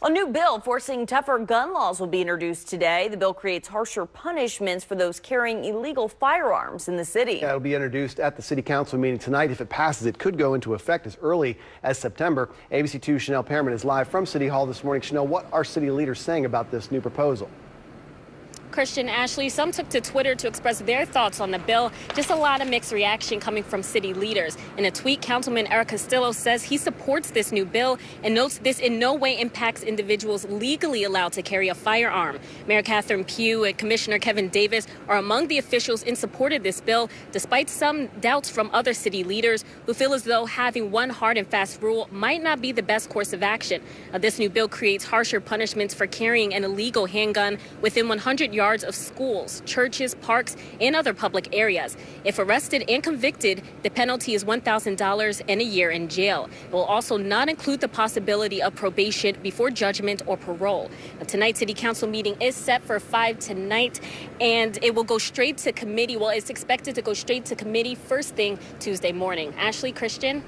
A new bill forcing tougher gun laws will be introduced today. The bill creates harsher punishments for those carrying illegal firearms in the city. Yeah, it'll be introduced at the City Council meeting tonight. If it passes, it could go into effect as early as September. ABC 2's Chanel Pearman is live from City Hall this morning. Chanel, what are city leaders saying about this new proposal? Christian, Ashley, some took to Twitter to express their thoughts on the bill. Just a lot of mixed reaction coming from city leaders. In a tweet, Councilman Eric Costello says he supports this new bill and notes this in no way impacts individuals legally allowed to carry a firearm. Mayor Catherine Pugh and Commissioner Kevin Davis are among the officials in support of this bill, despite some doubts from other city leaders who feel as though having one hard and fast rule might not be the best course of action. This new bill creates harsher punishments for carrying an illegal handgun within 100 yards of schools, churches, parks, and other public areas. If arrested and convicted, the penalty is $1,000 and a year in jail. It will also not include the possibility of probation before judgment or parole. Now, tonight's City Council meeting is set for 5 tonight, and it will go straight to committee. Well, it's expected to go straight to committee first thing Tuesday morning. Ashley, Christian.